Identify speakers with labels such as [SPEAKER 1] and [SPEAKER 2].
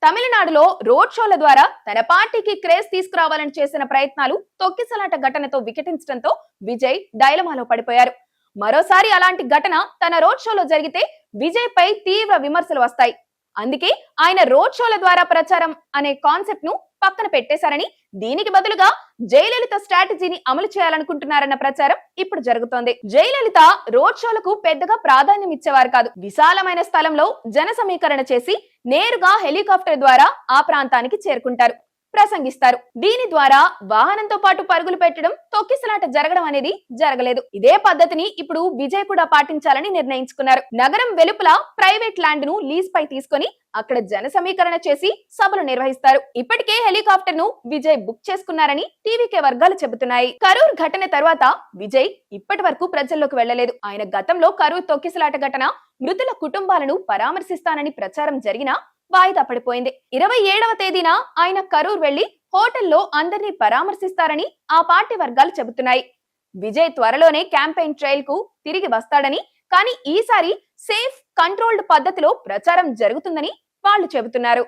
[SPEAKER 1] తమిళనాడులో రోడ్ షోల ద్వారా తన పార్టీకి క్రేజ్ తీసుకురావాలని చేసిన ప్రయత్నాలు తొక్కిసలాట ఘటనతో వికటించడంతో విజయ్ డైలమాలో పడిపోయారు. మరోసారి అలాంటి ఘటన తన రోడ్ షోలో జరిగితే విజయ్ పై తీవ్ర విమర్శలు వస్తాయి. అందుకే ఆయన రోడ్ షోల ద్వారా ప్రచారం అనే కాన్సెప్ట్ ను పక్కన పెట్టేశారని, దీనికి బదులుగా జయలలిత స్ట్రాటజీని అమలు చేయాలనుకుంటున్నారన్న ప్రచారం ఇప్పుడు జరుగుతోంది. జయలలిత రోడ్ షోలకు పెద్దగా ప్రాధాన్యం ఇచ్చేవారు కాదు. విశాలమైన స్థలంలో జన సమీకరణ చేసి నేరుగా హెలికాప్టర్ ద్వారా ఆ ప్రాంతానికి చేరుకుంటారు, ప్రసంగిస్తారు. దీని ద్వారా వాహనంతో పాటు పరుగులు పెట్టడం, తొక్కిసలాట జరగడం అనేది జరగలేదు. ఇదే పద్ధతిని ఇప్పుడు విజయ్ కూడా పాటించాలని నిర్ణయించుకున్నారు. నగరం వెలుపల ప్రైవేట్ ల్యాండ్ ను లీజ్ పై తీసుకొని అక్కడ జన సమీకరణ చేసి సభలు నిర్వహిస్తారు. ఇప్పటికే హెలికాప్టర్ ను విజయ్ బుక్ చేసుకున్నారని టీవీకే వర్గాలు చెబుతున్నాయి. కరూర్ ఘటన తర్వాత విజయ్ ఇప్పటి వరకు ప్రజల్లోకి వెళ్లలేదు. ఆయన గతంలో కరూర్ తొక్కిసలాట ఘటన మృతుల కుటుంబాలను పరామర్శిస్తానని ప్రచారం జరిగినా వాయిదా పడిపోయింది. 27వ తేదీన ఆయన కరూర్ వెళ్లి హోటల్లో అందరినీ పరామర్శిస్తారని ఆ పార్టీ వర్గాలు చెబుతున్నాయి. విజయ్ త్వరలోనే క్యాంపెయిన్ ట్రైల్ కు తిరిగి వస్తాడని, కానీ ఈసారి సేఫ్ కంట్రోల్డ్ పద్ధతిలో ప్రచారం జరుగుతుందని వాళ్ళు చెబుతున్నారు.